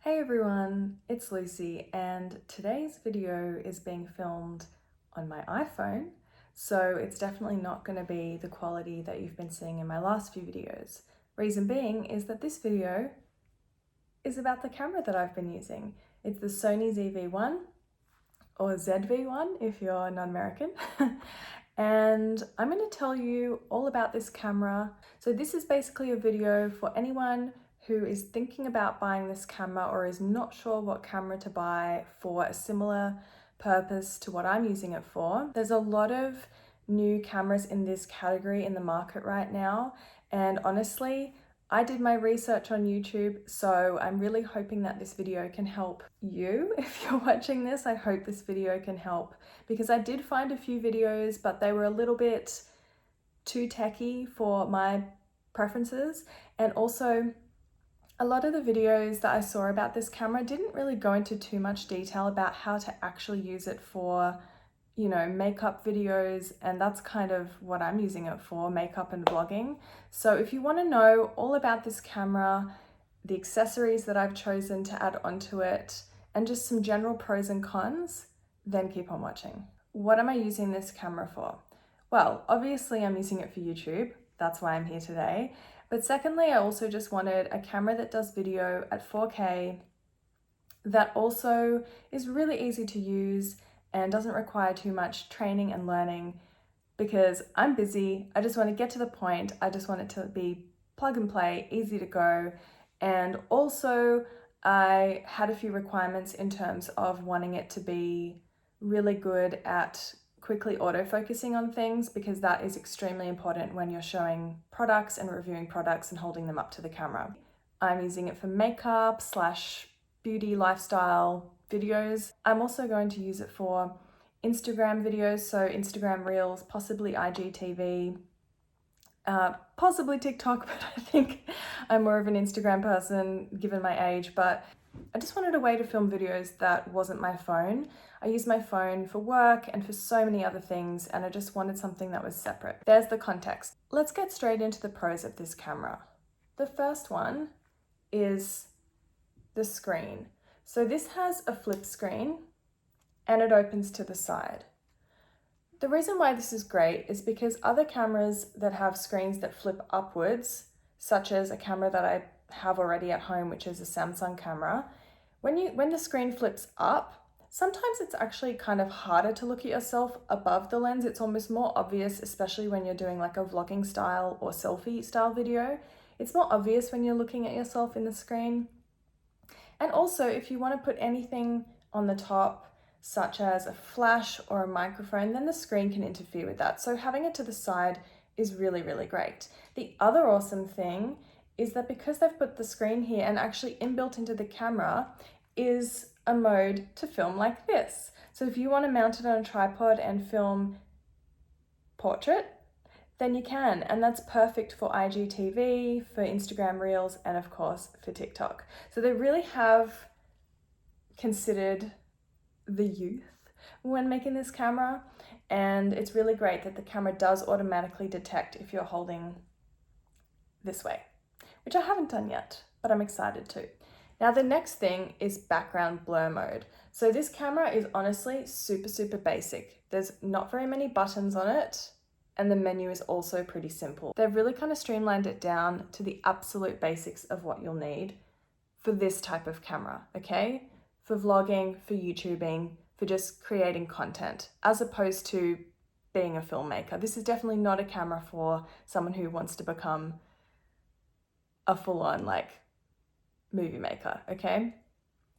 Hey everyone, it's Lucy and today's video is being filmed on my iPhone, so it's definitely not going to be the quality that you've been seeing in my last few videos. Reason being is that this video is about the camera that I've been using. It's the Sony ZV-1 or ZV-1 if you're non-American. And I'm going to tell you all about this camera. So this is basically a video for anyone who is thinking about buying this camera or is not sure what camera to buy for a similar purpose to what I'm using it for. There's a lot of new cameras in this category in the market right now, and honestly, I did my research on YouTube, so I'm really hoping that this video can help you. If you're watching this, I hope this video can help, because I did find a few videos, but they were a little bit too techy for my preferences, and also a lot of the videos that I saw about this camera didn't really go into too much detail about how to actually use it for, makeup videos, and that's kind of what I'm using it for, makeup and vlogging. So if you want to know all about this camera, the accessories that I've chosen to add onto it, and just some general pros and cons, then keep on watching. What am I using this camera for? Well, obviously I'm using it for YouTube. That's why I'm here today. But secondly, I also just wanted a camera that does video at 4K that also is really easy to use and doesn't require too much training and learning, because I'm busy. I just want to get to the point. I just want it to be plug and play, easy to go. And also I had a few requirements in terms of wanting it to be really good at quickly autofocusing on things, because that is extremely important when you're showing products and reviewing products and holding them up to the camera. I'm using it for makeup / beauty lifestyle videos. I'm also going to use it for Instagram videos, so Instagram Reels, possibly IGTV, possibly TikTok, but I think I'm more of an Instagram person given my age. But I just wanted a way to film videos that wasn't my phone. I use my phone for work and for so many other things, and I just wanted something that was separate. There's the context. Let's get straight into the pros of this camera. The first one is the screen. So this has a flip screen and it opens to the side. The reason why this is great is because other cameras that have screens that flip upwards, such as a camera that I have already at home, which is a Samsung camera, when the screen flips up, sometimes it's actually kind of harder to look at yourself above the lens. It's almost more obvious, especially when you're doing like a vlogging style or selfie style video. It's more obvious when you're looking at yourself in the screen. And also, if you want to put anything on the top, such as a flash or a microphone, then the screen can interfere with that. So having it to the side is really, really great. The other awesome thing is that because they've put the screen here, and actually inbuilt into the camera is a mode to film like this. So if you want to mount it on a tripod and film portrait, then you can, and that's perfect for IGTV, for Instagram Reels, and of course for TikTok. So they really have considered the youth when making this camera, and it's really great that the camera does automatically detect if you're holding this way, which I haven't done yet, but I'm excited to. Now the next thing is background blur mode. So this camera is honestly super, super basic. There's not very many buttons on it, and the menu is also pretty simple. They've really kind of streamlined it down to the absolute basics of what you'll need for this type of camera, okay? For vlogging, for YouTubing, for just creating content, as opposed to being a filmmaker. This is definitely not a camera for someone who wants to become a full-on movie maker, okay?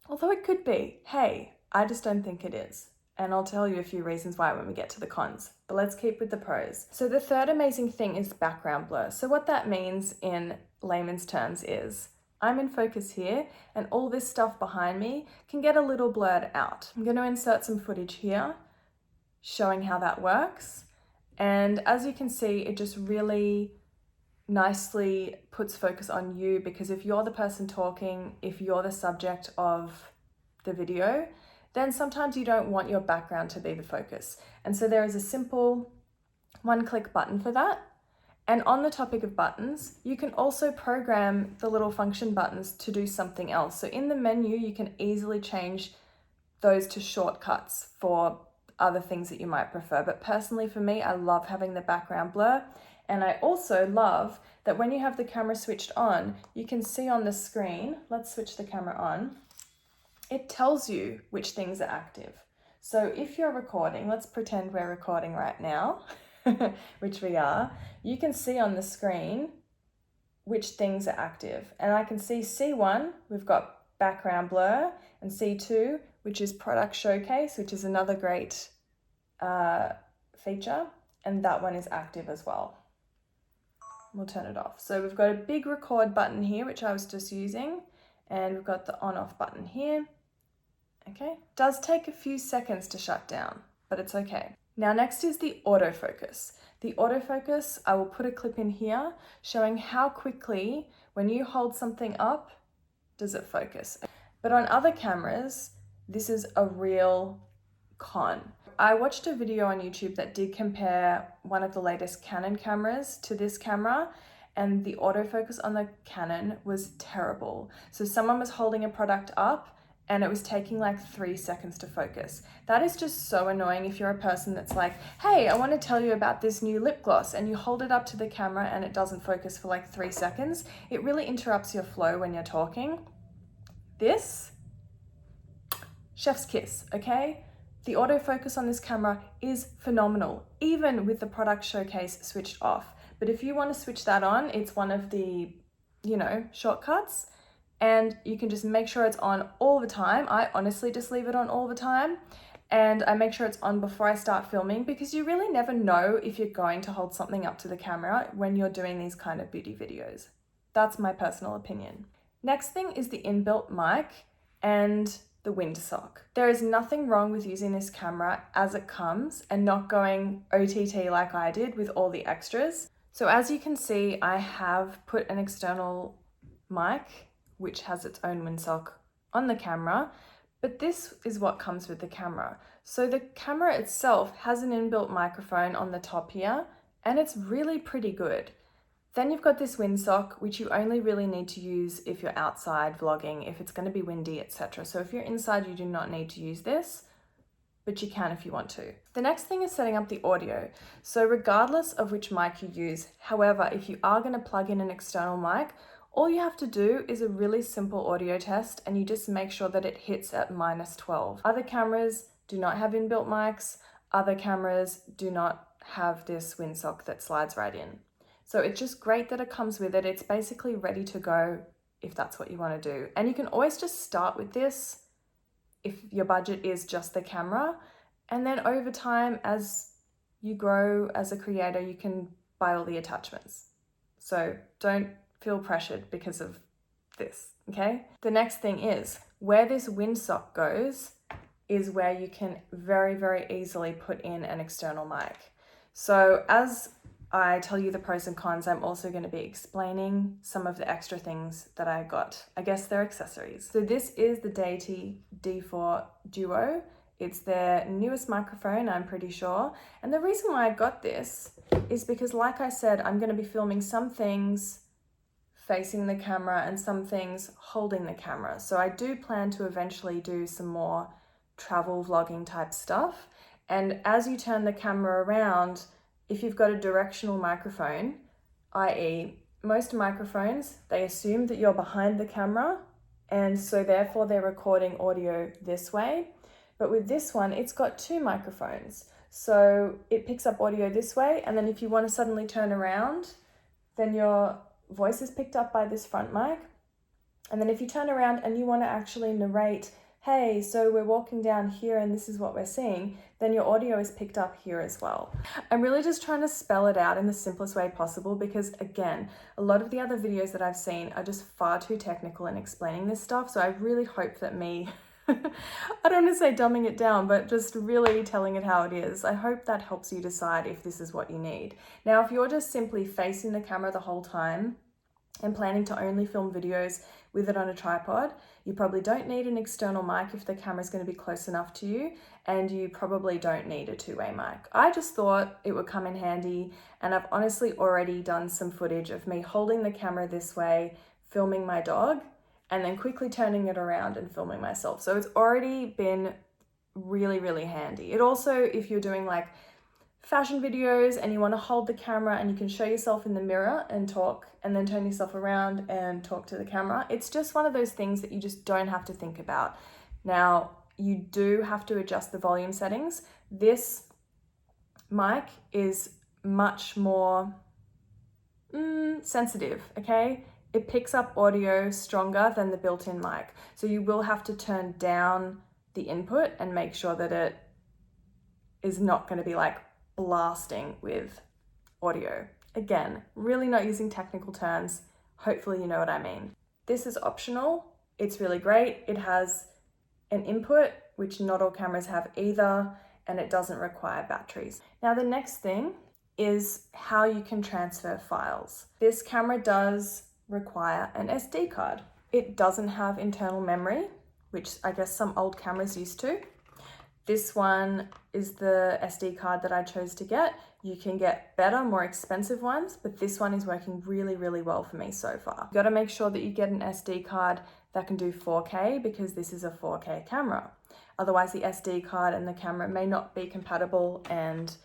Although it could be. Hey, I just don't think it is. And I'll tell you a few reasons why when we get to the cons, but let's keep with the pros. So the third amazing thing is background blur. So what that means in layman's terms is I'm in focus here, and all this stuff behind me can get a little blurred out. I'm going to insert some footage here showing how that works. And as you can see, it just really nicely puts focus on you, because if you're the person talking, if you're the subject of the video, then sometimes you don't want your background to be the focus. And so there is a simple one-click button for that, And on the topic of buttons, you can also program the little function buttons to do something else. So in the menu, you can easily change those to shortcuts for other things that you might prefer. But personally for me, I love having the background blur. And I also love that when you have the camera switched on, you can see on the screen, let's switch the camera on, it tells you which things are active. So if you're recording, let's pretend we're recording right now, which we are, you can see on the screen which things are active. And I can see C1, we've got background blur, and C2, which is product showcase, which is another great feature, and that one is active as well. We'll turn it off. So we've got a big record button here, which I was just using, and we've got the on-off button here. Okay, does take a few seconds to shut down, but it's okay. Now next is the autofocus. The autofocus, I will put a clip in here showing how quickly, when you hold something up, does it focus. But on other cameras, this is a real con. I watched a video on YouTube that did compare one of the latest Canon cameras to this camera, and the autofocus on the Canon was terrible. So someone was holding a product up and it was taking like 3 seconds to focus. That is just so annoying if you're a person that's like, hey, I want to tell you about this new lip gloss, and you hold it up to the camera and it doesn't focus for like 3 seconds. It really interrupts your flow when you're talking. This, chef's kiss, okay? The autofocus on this camera is phenomenal, even with the product showcase switched off. But if you want to switch that on, it's one of the, shortcuts, and you can just make sure it's on all the time. I honestly just leave it on all the time, and I make sure it's on before I start filming, because you really never know if you're going to hold something up to the camera when you're doing these kind of beauty videos. That's my personal opinion. Next thing is the inbuilt mic and the windsock. There is nothing wrong with using this camera as it comes and not going OTT like I did with all the extras. So as you can see, I have put an external mic, which has its own windsock, on the camera, but this is what comes with the camera. So the camera itself has an inbuilt microphone on the top here, and it's really pretty good. Then you've got this windsock, which you only really need to use if you're outside vlogging, if it's going to be windy, etc. So if you're inside, you do not need to use this, but you can if you want to. The next thing is setting up the audio. So regardless of which mic you use, however, if you are going to plug in an external mic, all you have to do is a really simple audio test, and you just make sure that it hits at -12. Other cameras do not have inbuilt mics. Other cameras do not have this windsock that slides right in. So it's just great that it comes with it. It's basically ready to go if that's what you want to do. And you can always just start with this if your budget is just the camera. And then over time, as you grow as a creator, you can buy all the attachments. So don't feel pressured because of this, okay? The next thing is, where this windsock goes is where you can very, very easily put in an external mic. So as I tell you the pros and cons, I'm also going to be explaining some of the extra things that I got. I guess they're accessories. So this is the Deity D4 Duo. It's their newest microphone, I'm pretty sure. And the reason why I got this is because, like I said, I'm going to be filming some things facing the camera and some things holding the camera. So I do plan to eventually do some more travel vlogging type stuff. And as you turn the camera around, if you've got a directional microphone, i.e. most microphones, they assume that you're behind the camera, and so therefore they're recording audio this way. But with this one, it's got 2 microphones. So it picks up audio this way, and then if you want to suddenly turn around, then your voice is picked up by this front mic. And then if you turn around and you want to actually narrate, hey, so we're walking down here and this is what we're seeing, then your audio is picked up here as well. I'm really just trying to spell it out in the simplest way possible, because again, a lot of the other videos that I've seen are just far too technical in explaining this stuff. So I really hope that me, I don't want to say dumbing it down, but just really telling it how it is, I hope that helps you decide if this is what you need. Now, if you're just simply facing the camera the whole time, and planning to only film videos with it on a tripod, you probably don't need an external mic if the camera's going to be close enough to you, and you probably don't need a two-way mic. I just thought it would come in handy, and I've honestly already done some footage of me holding the camera this way, filming my dog, and then quickly turning it around and filming myself. So it's already been really, really handy. It also, if you're doing like fashion videos and you want to hold the camera and you can show yourself in the mirror and talk and then turn yourself around and talk to the camera, it's just one of those things that you just don't have to think about. Now, you do have to adjust the volume settings. This mic is much more sensitive, okay? It picks up audio stronger than the built-in mic. So you will have to turn down the input and make sure that it is not going to be like blasting with audio. Again, really not using technical terms. Hopefully you know what I mean. This is optional. It's really great. It has an input, which not all cameras have either, and it doesn't require batteries. Now the next thing is how you can transfer files. This camera does require an SD card. It doesn't have internal memory, which I guess some old cameras used to. This one is the SD card that I chose to get. You can get better, more expensive ones, but this one is working really, really well for me so far. You gotta make sure that you get an SD card that can do 4K because this is a 4K camera. Otherwise the SD card and the camera may not be compatible and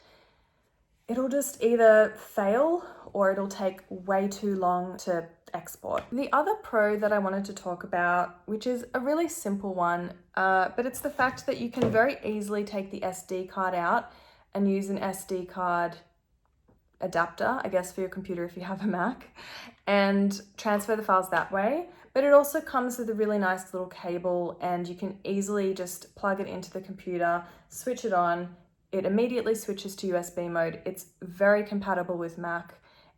it'll just either fail or it'll take way too long to export. The other pro that I wanted to talk about, which is a really simple one, but it's the fact that you can very easily take the SD card out and use an SD card adapter, I guess for your computer if you have a Mac, and transfer the files that way. But it also comes with a really nice little cable and you can easily just plug it into the computer, switch it on, it immediately switches to USB mode. It's very compatible with Mac,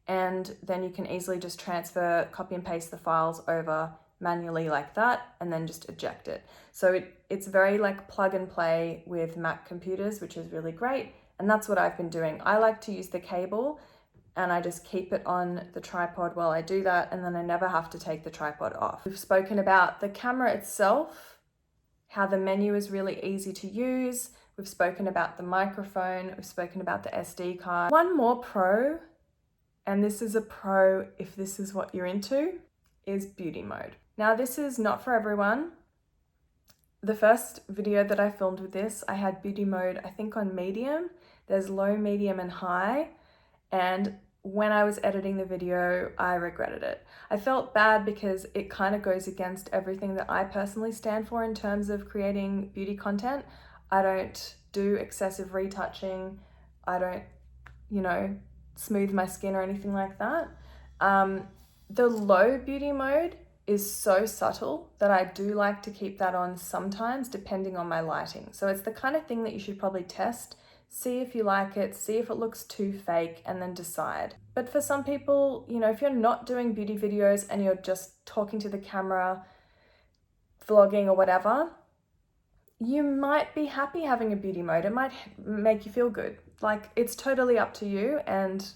and then you can easily just transfer, copy and paste the files over manually like that, and then just eject it. So it's very like plug and play with Mac computers, which is really great. And that's what I've been doing. I like to use the cable and I just keep it on the tripod while I do that, and then I never have to take the tripod off. We've spoken about the camera itself, how the menu is really easy to use. We've spoken about the microphone, we've spoken about the SD card. One more pro, and this is a pro if this is what you're into, is beauty mode. Now this is not for everyone. The first video that I filmed with this, I had beauty mode, I think on medium. There's low, medium, and high. And when I was editing the video, I regretted it. I felt bad because it kind of goes against everything that I personally stand for in terms of creating beauty content. I don't do excessive retouching. I don't, smooth my skin or anything like that. The low beauty mode is so subtle that I do like to keep that on sometimes depending on my lighting. So it's the kind of thing that you should probably test, see if you like it, see if it looks too fake, and then decide. But for some people, if you're not doing beauty videos and you're just talking to the camera, vlogging or whatever, you might be happy having a beauty mode. It might make you feel good. Like, it's totally up to you, and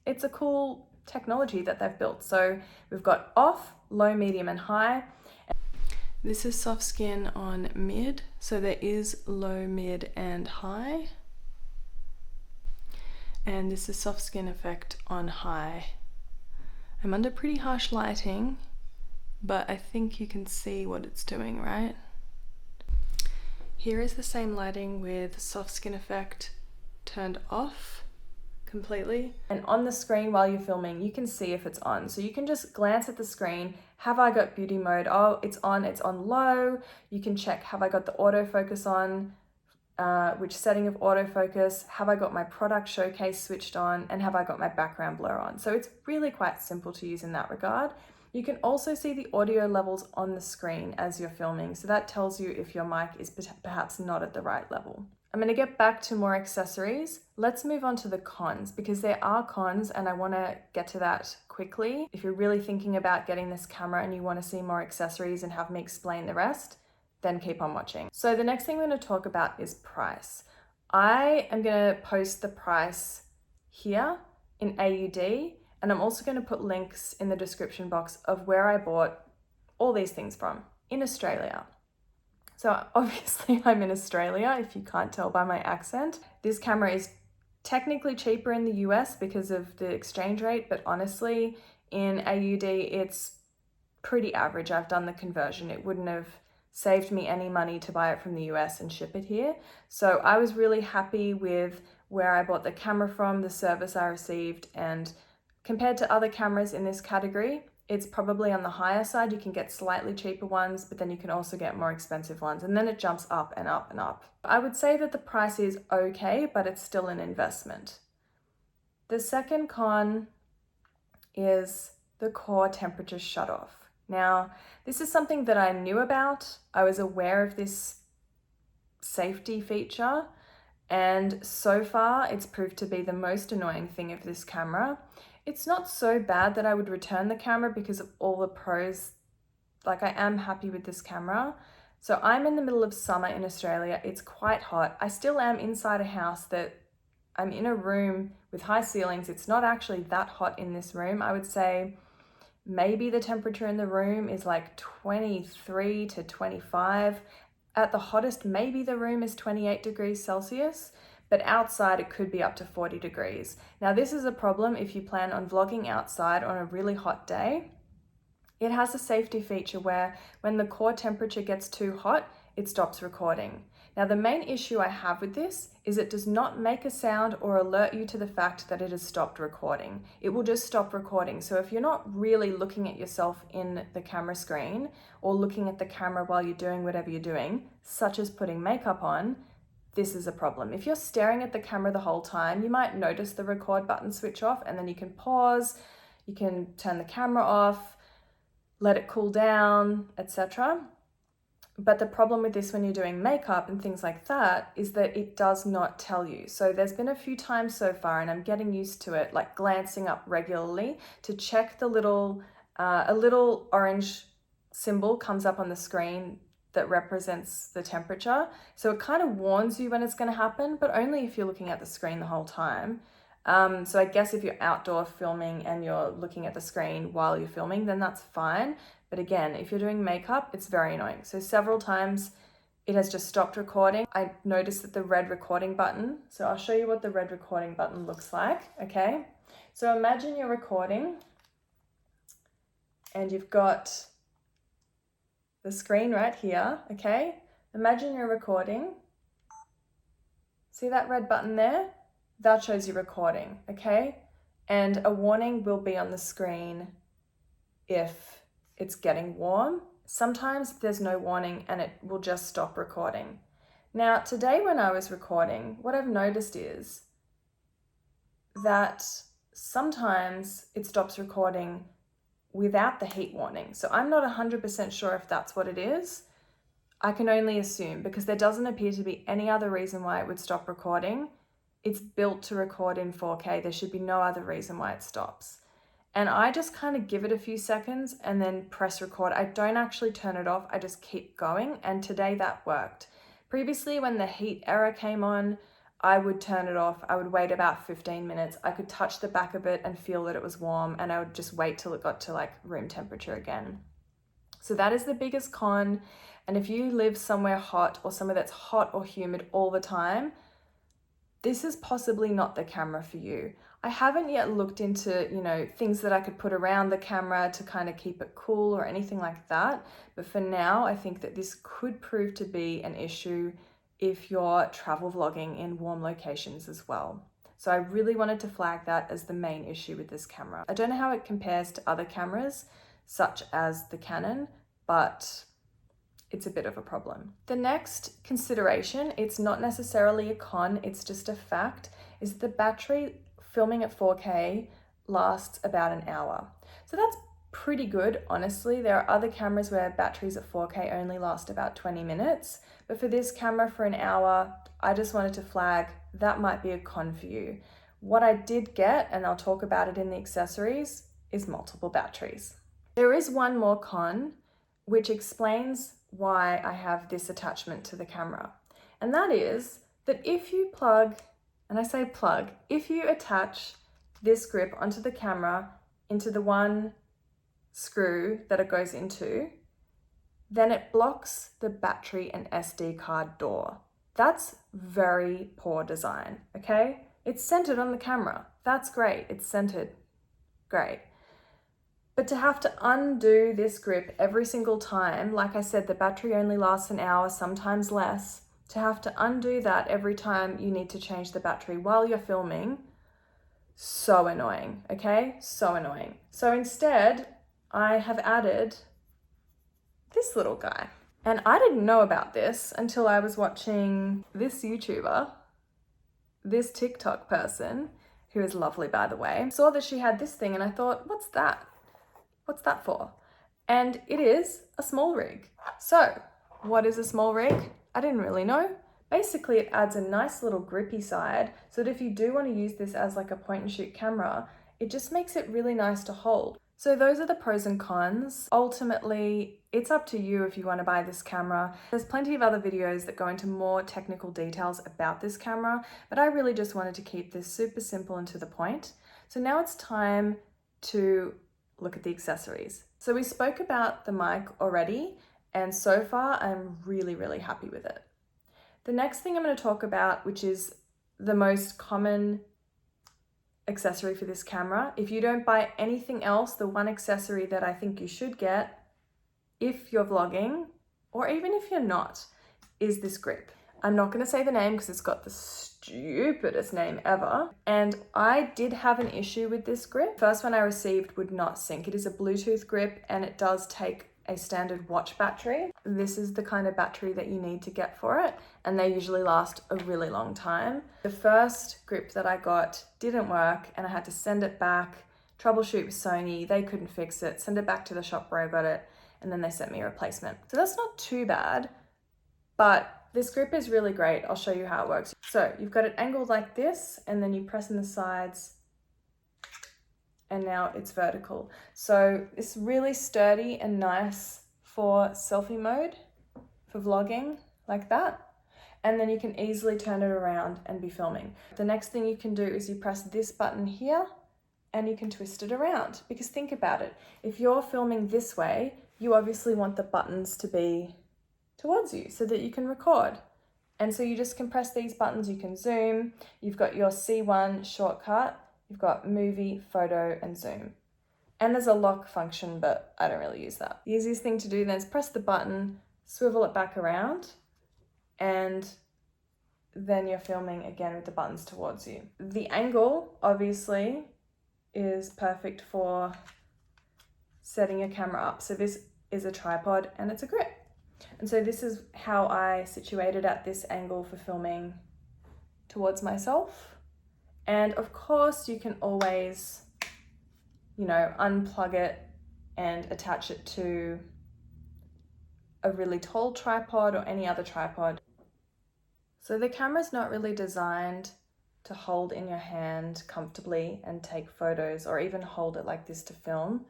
it's a cool technology that they've built. So we've got off, low, medium, and high. This is soft skin on mid, so there is low, mid, and high. And this is soft skin effect on high. I'm under pretty harsh lighting, but I think you can see what it's doing, right? Here is the same lighting with soft skin effect turned off completely. And on the screen while you're filming, you can see if it's on. So you can just glance at the screen. Have I got beauty mode? Oh, it's on low. You can check, have I got the autofocus on? Which setting of autofocus? Have I got my product showcase switched on? And have I got my background blur on? So it's really quite simple to use in that regard. You can also see the audio levels on the screen as you're filming. So that tells you if your mic is perhaps not at the right level. I'm going to get back to more accessories. Let's move on to the cons, because there are cons and I want to get to that quickly. If you're really thinking about getting this camera and you want to see more accessories and have me explain the rest, then keep on watching. So the next thing we're going to talk about is price. I am going to post the price here in AUD, And I'm also going to put links in the description box of where I bought all these things from in Australia. So obviously I'm in Australia, if you can't tell by my accent. This camera is technically cheaper in the US because of the exchange rate, but honestly in AUD it's pretty average. I've done the conversion. It wouldn't have saved me any money to buy it from the US and ship it here. So I was really happy with where I bought the camera from, the service I received, and compared to other cameras in this category, it's probably on the higher side. You can get slightly cheaper ones, but then you can also get more expensive ones, and then it jumps up and up and up. I would say that the price is okay, but it's still an investment. The second con is the core temperature shutoff. Now, this is something that I knew about. I was aware of this safety feature, and so far it's proved to be the most annoying thing of this camera. It's not so bad that I would return the camera because of all the pros. Like, I am happy with this camera. So I'm in the middle of summer in Australia. It's quite hot. I still am inside a house that I'm in a room with high ceilings. It's not actually that hot in this room. I would say maybe the temperature in the room is like 23 to 25. At the hottest, maybe the room is 28 degrees Celsius, but outside it could be up to 40 degrees. Now this is a problem if you plan on vlogging outside on a really hot day. It has a safety feature where when the core temperature gets too hot, it stops recording. Now the main issue I have with this is it does not make a sound or alert you to the fact that it has stopped recording. It will just stop recording. So if you're not really looking at yourself in the camera screen or looking at the camera while you're doing whatever you're doing, such as putting makeup on, this is a problem. If you're staring at the camera the whole time, you might notice the record button switch off, and then you can pause, you can turn the camera off, let it cool down, etc. But the problem with this when you're doing makeup and things like that is that it does not tell you. So there's been a few times so far, and I'm getting used to it, like glancing up regularly to check the a little orange symbol comes up on the screen that represents the temperature. So it kind of warns you when it's going to happen, but only if you're looking at the screen the whole time. So I guess if you're outdoor filming and you're looking at the screen while you're filming, then that's fine. But again, if you're doing makeup, it's very annoying. So several times it has just stopped recording. I noticed that the red recording button, so I'll show you what the red recording button looks like, okay? So imagine you're recording and you've got the screen right here, okay? Imagine you're recording. See that red button there? That shows you recording, okay? And a warning will be on the screen if it's getting warm. Sometimes there's no warning and it will just stop recording. Now, today when I was recording, what I've noticed is that sometimes it stops recording without the heat warning. So I'm not 100% sure if that's what it is. I can only assume because there doesn't appear to be any other reason why it would stop recording. It's built to record in 4K. There should be no other reason why it stops. And I just kind of give it a few seconds and then press record. I don't actually turn it off. I just keep going. And today that worked. Previously, when the heat error came on, I would turn it off. I would wait about 15 minutes. I could touch the back of it and feel that it was warm, and I would just wait till it got to like room temperature again. So that is the biggest con. And if you live somewhere hot or somewhere that's hot or humid all the time, this is possibly not the camera for you. I haven't yet looked into, things that I could put around the camera to kind of keep it cool or anything like that. But for now, I think that this could prove to be an issue if you're travel vlogging in warm locations as well. So I really wanted to flag that as the main issue with this camera. I don't know how it compares to other cameras, such as the Canon, but it's a bit of a problem. The next consideration, it's not necessarily a con, it's just a fact, is the battery filming at 4K lasts about an hour. So that's pretty good, honestly. There are other cameras where batteries at 4K only last about 20 minutes, but for this camera for an hour, I just wanted to flag that might be a con for you. What I did get, and I'll talk about it in the accessories, is multiple batteries. There is one more con, which explains why I have this attachment to the camera. And that is that if you plug, and I say plug, if you attach this grip onto the camera, into the one screw that it goes into, then it blocks the battery and SD card door. That's very poor design, okay? It's centered on the camera. That's great. It's centered. Great. But to have to undo this grip every single time, like I said, the battery only lasts an hour, sometimes less. To have to undo that every time you need to change the battery while you're filming, so annoying, okay? So annoying. So instead, I have added this little guy. And I didn't know about this until I was watching this YouTuber, this TikTok person, who is lovely by the way. I saw that she had this thing and I thought, what's that? What's that for? And it is a SmallRig. So what is a SmallRig? I didn't really know. Basically, it adds a nice little grippy side so that if you do want to use this as like a point and shoot camera, it just makes it really nice to hold. So those are the pros and cons. Ultimately, it's up to you if you want to buy this camera. There's plenty of other videos that go into more technical details about this camera, but I really just wanted to keep this super simple and to the point. So now it's time to look at the accessories. So we spoke about the mic already, and so far I'm really, really happy with it. The next thing I'm going to talk about, which is the most common accessory for this camera. If you don't buy anything else, the one accessory that I think you should get if you're vlogging, or even if you're not, is this grip. I'm not going to say the name because it's got the stupidest name ever. And I did have an issue with this grip. First one I received would not sync. It is a Bluetooth grip and it does take a standard watch battery. This is the kind of battery that you need to get for it, and they usually last a really long time. The first grip that I got didn't work and I had to send it back, troubleshoot with Sony, they couldn't fix it, send it back to the shop where I got it, and then they sent me a replacement. So that's not too bad, but this grip is really great. I'll show you how it works. So you've got it angled like this, and then you press in the sides, and now it's vertical. So it's really sturdy and nice for selfie mode, for vlogging like that. And then you can easily turn it around and be filming. The next thing you can do is you press this button here and you can twist it around, because think about it. If you're filming this way, you obviously want the buttons to be towards you so that you can record. And so you just can press these buttons, you can zoom, you've got your C1 shortcut, you've got movie, photo, and zoom. And there's a lock function, but I don't really use that. The easiest thing to do then is press the button, swivel it back around, and then you're filming again with the buttons towards you. The angle, obviously, is perfect for setting your camera up. So this is a tripod and it's a grip. And so this is how I situated at this angle for filming towards myself. And of course you can always, unplug it and attach it to a really tall tripod or any other tripod. So the camera's not really designed to hold in your hand comfortably and take photos, or even hold it like this to film.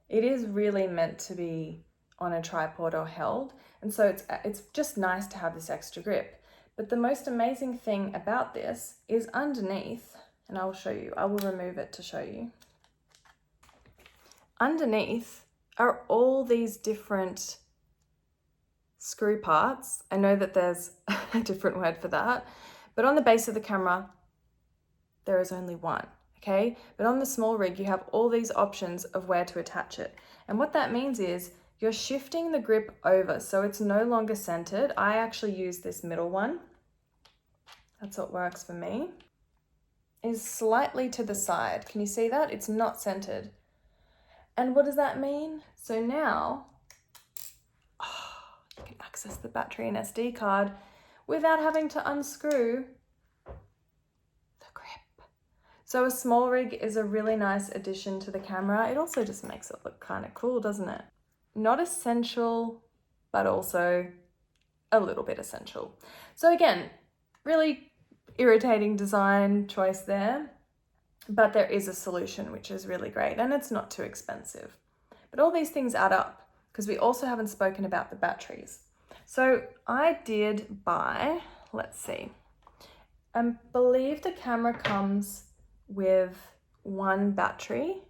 It is really meant to be on a tripod or held. And so it's just nice to have this extra grip. But the most amazing thing about this is underneath, and I'll show you, I will remove it to show you. Underneath are all these different screw parts. I know that there's a different word for that, but on the base of the camera, there is only one, okay? But on the SmallRig, you have all these options of where to attach it. And what that means is you're shifting the grip over, so it's no longer centered. I actually use this middle one. That's what works for me. Is slightly to the side. Can you see that? It's not centered. And what does that mean? So now, you can access the battery and SD card without having to unscrew the grip. So a SmallRig is a really nice addition to the camera. It also just makes it look kind of cool, doesn't it? Not essential, but also a little bit essential. So again, really irritating design choice there, but there is a solution, which is really great, and it's not too expensive. But all these things add up, because we also haven't spoken about the batteries. So I did buy, let's see, I believe the camera comes with one battery,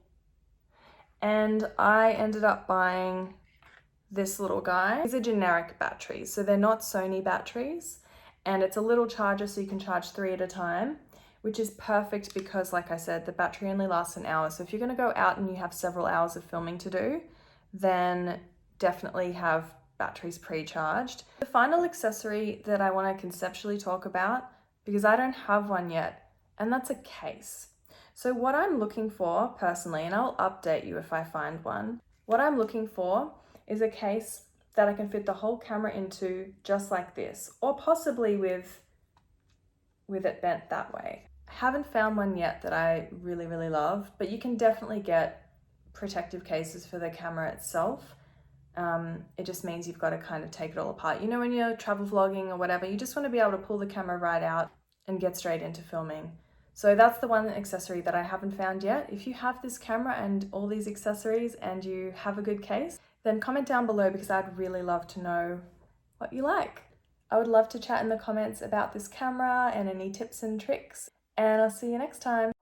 and I ended up buying this little guy. These are generic batteries, so they're not Sony batteries, and it's a little charger so you can charge 3 at a time, which is perfect because, like I said, the battery only lasts an hour. So if you're going to go out and you have several hours of filming to do, then definitely have batteries pre-charged. The final accessory that I want to conceptually talk about, because I don't have one yet, and that's a case. So what I'm looking for personally, and I'll update you if I find one, what I'm looking for is a case that I can fit the whole camera into just like this, or possibly with it bent that way. I haven't found one yet that I really, really love, but you can definitely get protective cases for the camera itself. It just means you've got to kind of take it all apart. You know, when you're travel vlogging or whatever, you just want to be able to pull the camera right out and get straight into filming. So that's the one accessory that I haven't found yet. If you have this camera and all these accessories and you have a good case, then comment down below because I'd really love to know what you like. I would love to chat in the comments about this camera and any tips and tricks, and I'll see you next time.